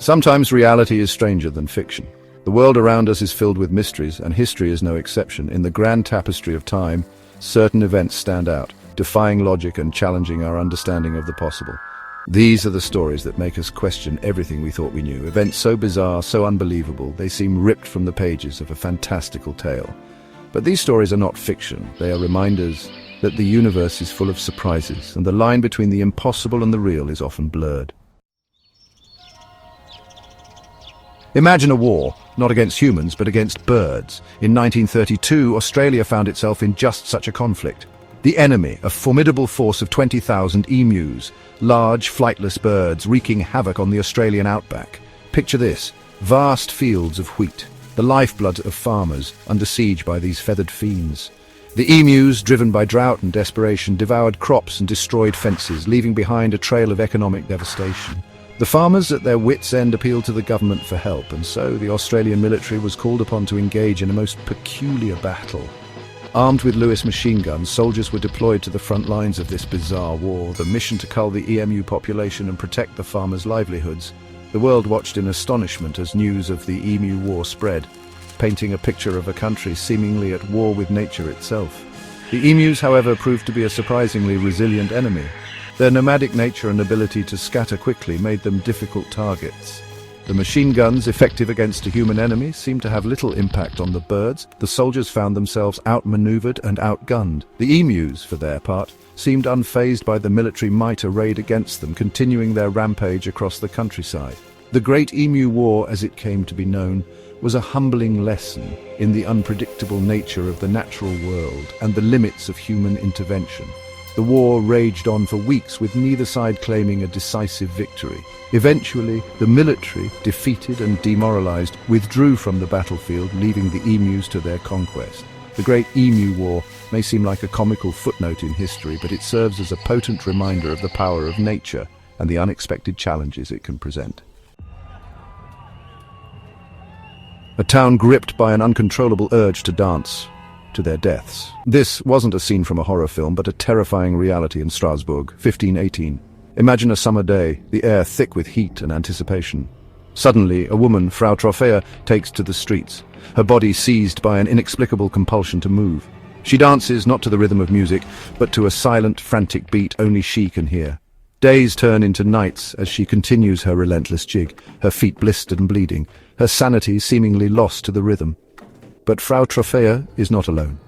Sometimes reality is stranger than fiction. The world around us is filled with mysteries, and history is no exception. In the grand tapestry of time, certain events stand out, defying logic and challenging our understanding of the possible. These are the stories that make us question everything we thought we knew. Events so bizarre, so unbelievable, they seem ripped from the pages of a fantastical tale. But these stories are not fiction. They are reminders that the universe is full of surprises, and the line between the impossible and the real is often blurred. Imagine a war, not against humans, but against birds. In 1932, Australia found itself in just such a conflict. The enemy, a formidable force of 20,000 emus, large, flightless birds wreaking havoc on the Australian outback. Picture this: vast fields of wheat, the lifeblood of farmers, under siege by these feathered fiends. The emus, driven by drought and desperation, devoured crops and destroyed fences, leaving behind a trail of economic devastation. The farmers, at their wits' end, appealed to the government for help, and so the Australian military was called upon to engage in a most peculiar battle. Armed with Lewis machine guns, soldiers were deployed to the front lines of this bizarre war, the mission to cull the emu population and protect the farmers' livelihoods. The world watched in astonishment as news of the emu war spread, painting a picture of a country seemingly at war with nature itself. The emus, however, proved to be a surprisingly resilient enemy. Their nomadic nature and ability to scatter quickly made them difficult targets. The machine guns, effective against a human enemy, seemed to have little impact on the birds. The soldiers found themselves outmaneuvered and outgunned. The emus, for their part, seemed unfazed by the military might arrayed against them, continuing their rampage across the countryside. The Great Emu War, as it came to be known, was a humbling lesson in the unpredictable nature of the natural world and the limits of human intervention. The war raged on for weeks, with neither side claiming a decisive victory. Eventually, the military, defeated and demoralized, withdrew from the battlefield, leaving the emus to their conquest. The Great Emu War may seem like a comical footnote in history, but it serves as a potent reminder of the power of nature and the unexpected challenges it can present. A town gripped by an uncontrollable urge to dance to their deaths. This wasn't a scene from a horror film, but a terrifying reality in Strasbourg, 1518. Imagine a summer day, the air thick with heat and anticipation. Suddenly, a woman, Frau Trophäa, takes to the streets, her body seized by an inexplicable compulsion to move. She dances not to the rhythm of music, but to a silent, frantic beat only she can hear. Days turn into nights as she continues her relentless jig, her feet blistered and bleeding, her sanity seemingly lost to the rhythm. But Frau Trophäa is not alone.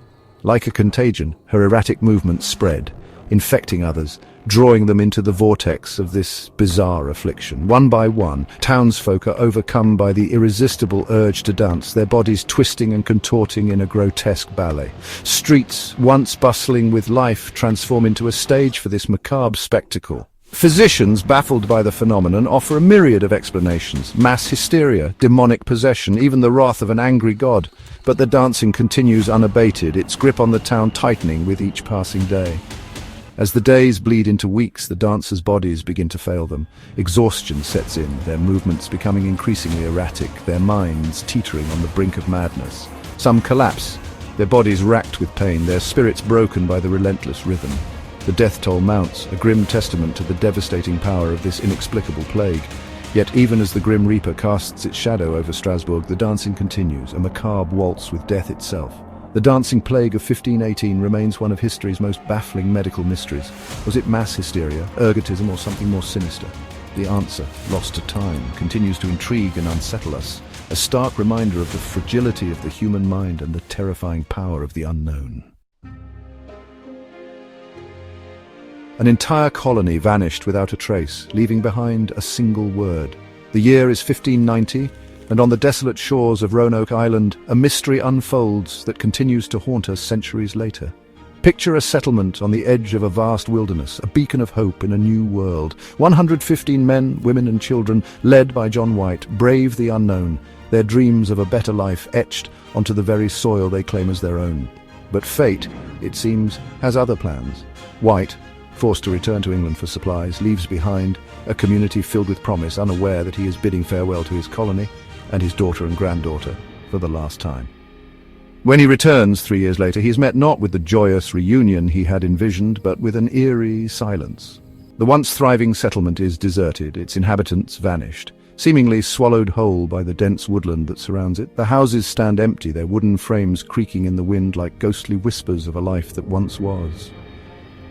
Like a contagion, her erratic movements spread, infecting others, drawing them into the vortex of this bizarre affliction. One by one, townsfolk are overcome by the irresistible urge to dance, their bodies twisting and contorting in a grotesque ballet. Streets, once bustling with life, transform into a stage for this macabre spectacle. Physicians, baffled by the phenomenon, offer a myriad of explanations: mass hysteria, demonic possession, even the wrath of an angry god. But the dancing continues unabated, its grip on the town tightening with each passing day. As the days bleed into weeks, the dancers' bodies begin to fail them. Exhaustion sets in, their movements becoming increasingly erratic, their minds teetering on the brink of madness. Some collapse, their bodies racked with pain, their spirits broken by the relentless rhythm. The death toll mounts, a grim testament to the devastating power of this inexplicable plague. Yet even as the Grim Reaper casts its shadow over Strasbourg, the dancing continues, a macabre waltz with death itself. The dancing plague of 1518 remains one of history's most baffling medical mysteries. Was it mass hysteria, ergotism, or something more sinister? The answer, lost to time, continues to intrigue and unsettle us, a stark reminder of the fragility of the human mind and the terrifying power of the unknown. An entire colony vanished without a trace, leaving behind a single word. The year is 1590, and on the desolate shores of Roanoke Island, a mystery unfolds that continues to haunt us centuries later. Picture a settlement on the edge of a vast wilderness, a beacon of hope in a new world. 115 men, women and children, led by John White, brave the unknown, their dreams of a better life etched onto the very soil they claim as their own. But fate, it seems, has other plans. White, forced to return to England for supplies, leaves behind a community filled with promise, unaware that he is bidding farewell to his colony and his daughter and granddaughter for the last time. When he returns 3 years later, he is met not with the joyous reunion he had envisioned, but with an eerie silence. The once thriving settlement is deserted, its inhabitants vanished. seemingly swallowed whole by the dense woodland that surrounds it. The houses stand empty, their wooden frames creaking in the wind like ghostly whispers of a life that once was.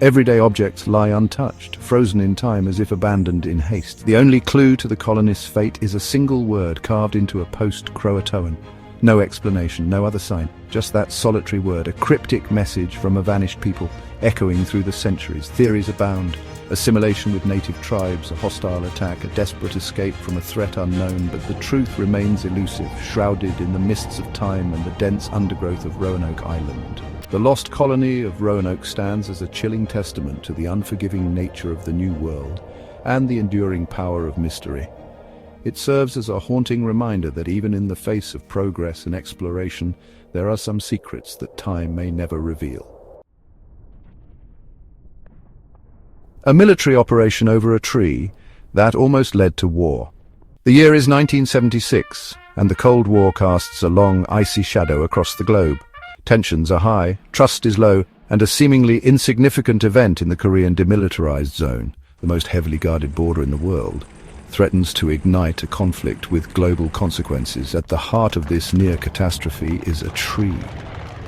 Everyday objects lie untouched, frozen in time as if abandoned in haste. The only clue to the colonists' fate is a single word carved into a post-Croatoan. No explanation, no other sign, just that solitary word, a cryptic message from a vanished people, echoing through the centuries. Theories abound. Assimilation with native tribes, a hostile attack, a desperate escape from a threat unknown, but the truth remains elusive, shrouded in the mists of time and the dense undergrowth of Roanoke Island. The lost colony of Roanoke stands as a chilling testament to the unforgiving nature of the New World and the enduring power of mystery. It serves as a haunting reminder that even in the face of progress and exploration, there are some secrets that time may never reveal. A military operation over a tree that almost led to war. The year is 1976, and the Cold War casts a long, icy shadow across the globe. Tensions are high, trust is low, and a seemingly insignificant event in the Korean demilitarized zone, the most heavily guarded border in the world, threatens to ignite a conflict with global consequences. At the heart of this near catastrophe is a tree.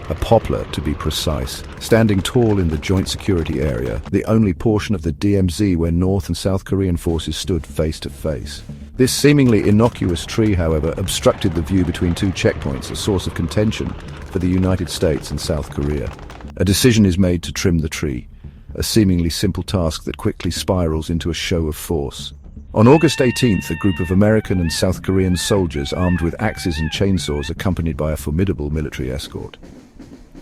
A poplar, to be precise, standing tall in the joint security area, the only portion of the DMZ where North and South Korean forces stood face to face. This seemingly innocuous tree, however, obstructed the view between two checkpoints, a source of contention for the United States and South Korea. A decision is made to trim the tree, a seemingly simple task that quickly spirals into a show of force. On August 18th, a group of American and South Korean soldiers armed with axes and chainsaws, accompanied by a formidable military escort,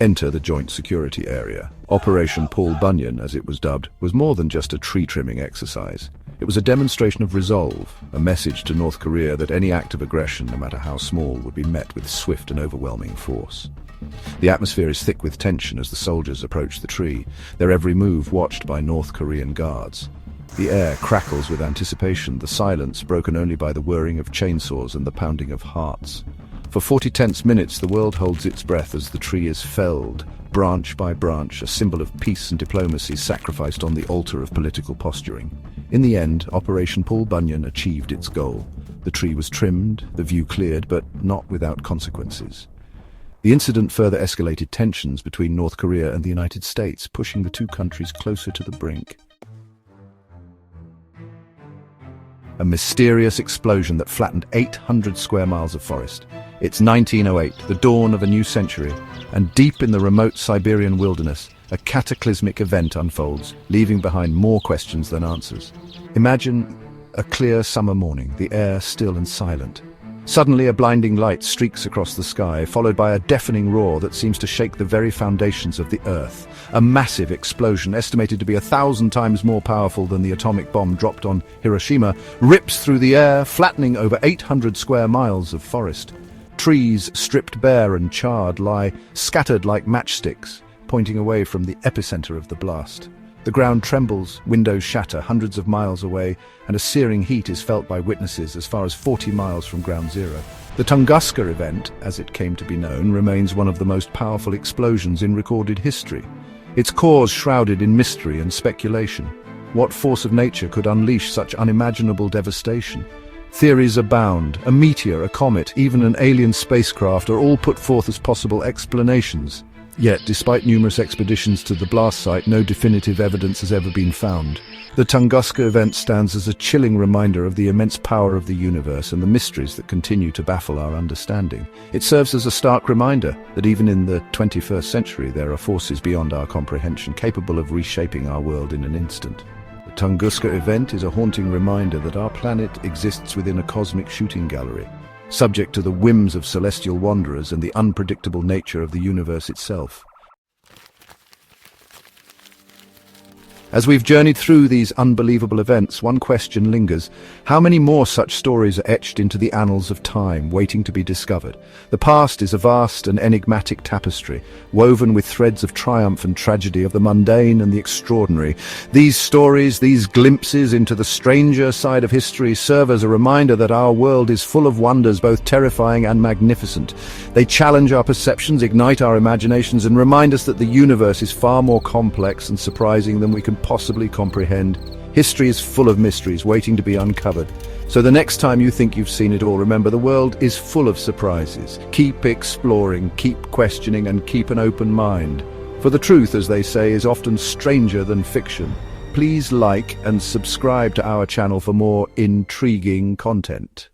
enter the joint security area. Operation Paul Bunyan, as it was dubbed, was more than just a tree-trimming exercise. It was a demonstration of resolve, a message to North Korea that any act of aggression, no matter how small, would be met with swift and overwhelming force. The atmosphere is thick with tension as the soldiers approach the tree, their every move watched by North Korean guards. The air crackles with anticipation, the silence broken only by the whirring of chainsaws and the pounding of hearts. For 40 tense minutes, the world holds its breath as the tree is felled, branch by branch, a symbol of peace and diplomacy sacrificed on the altar of political posturing. In the end, Operation Paul Bunyan achieved its goal. The tree was trimmed, the view cleared, but not without consequences. The incident further escalated tensions between North Korea and the United States, pushing the two countries closer to the brink. A mysterious explosion that flattened 800 square miles of forest. It's 1908, the dawn of a new century, and deep in the remote Siberian wilderness, a cataclysmic event unfolds, leaving behind more questions than answers. Imagine a clear summer morning, the air still and silent. Suddenly a blinding light streaks across the sky, followed by a deafening roar that seems to shake the very foundations of the earth. A massive explosion, estimated to be 1,000 times more powerful than the atomic bomb dropped on Hiroshima, rips through the air, flattening over 800 square miles of forest. Trees, stripped bare and charred, lie scattered like matchsticks, pointing away from the epicenter of the blast. The ground trembles, windows shatter hundreds of miles away, and a searing heat is felt by witnesses as far as 40 miles from ground zero. The Tunguska event, as it came to be known, remains one of the most powerful explosions in recorded history. Its cause shrouded in mystery and speculation. What force of nature could unleash such unimaginable devastation? Theories abound. A meteor, a comet, even an alien spacecraft are all put forth as possible explanations. Yet, despite numerous expeditions to the blast site, no definitive evidence has ever been found. The Tunguska event stands as a chilling reminder of the immense power of the universe and the mysteries that continue to baffle our understanding. It serves as a stark reminder that even in the 21st century there are forces beyond our comprehension, capable of reshaping our world in an instant. The Tunguska event is a haunting reminder that our planet exists within a cosmic shooting gallery, subject to the whims of celestial wanderers and the unpredictable nature of the universe itself. As we've journeyed through these unbelievable events, one question lingers. How many more such stories are etched into the annals of time, waiting to be discovered? The past is a vast and enigmatic tapestry, woven with threads of triumph and tragedy, of the mundane and the extraordinary. These stories, these glimpses into the stranger side of history, serve as a reminder that our world is full of wonders, both terrifying and magnificent. They challenge our perceptions, ignite our imaginations, and remind us that the universe is far more complex and surprising than we can possibly comprehend. History is full of mysteries waiting to be uncovered. So the next time you think you've seen it all, remember the world is full of surprises. Keep exploring, keep questioning, and keep an open mind. For the truth, as they say, is often stranger than fiction. Please like and subscribe to our channel for more intriguing content.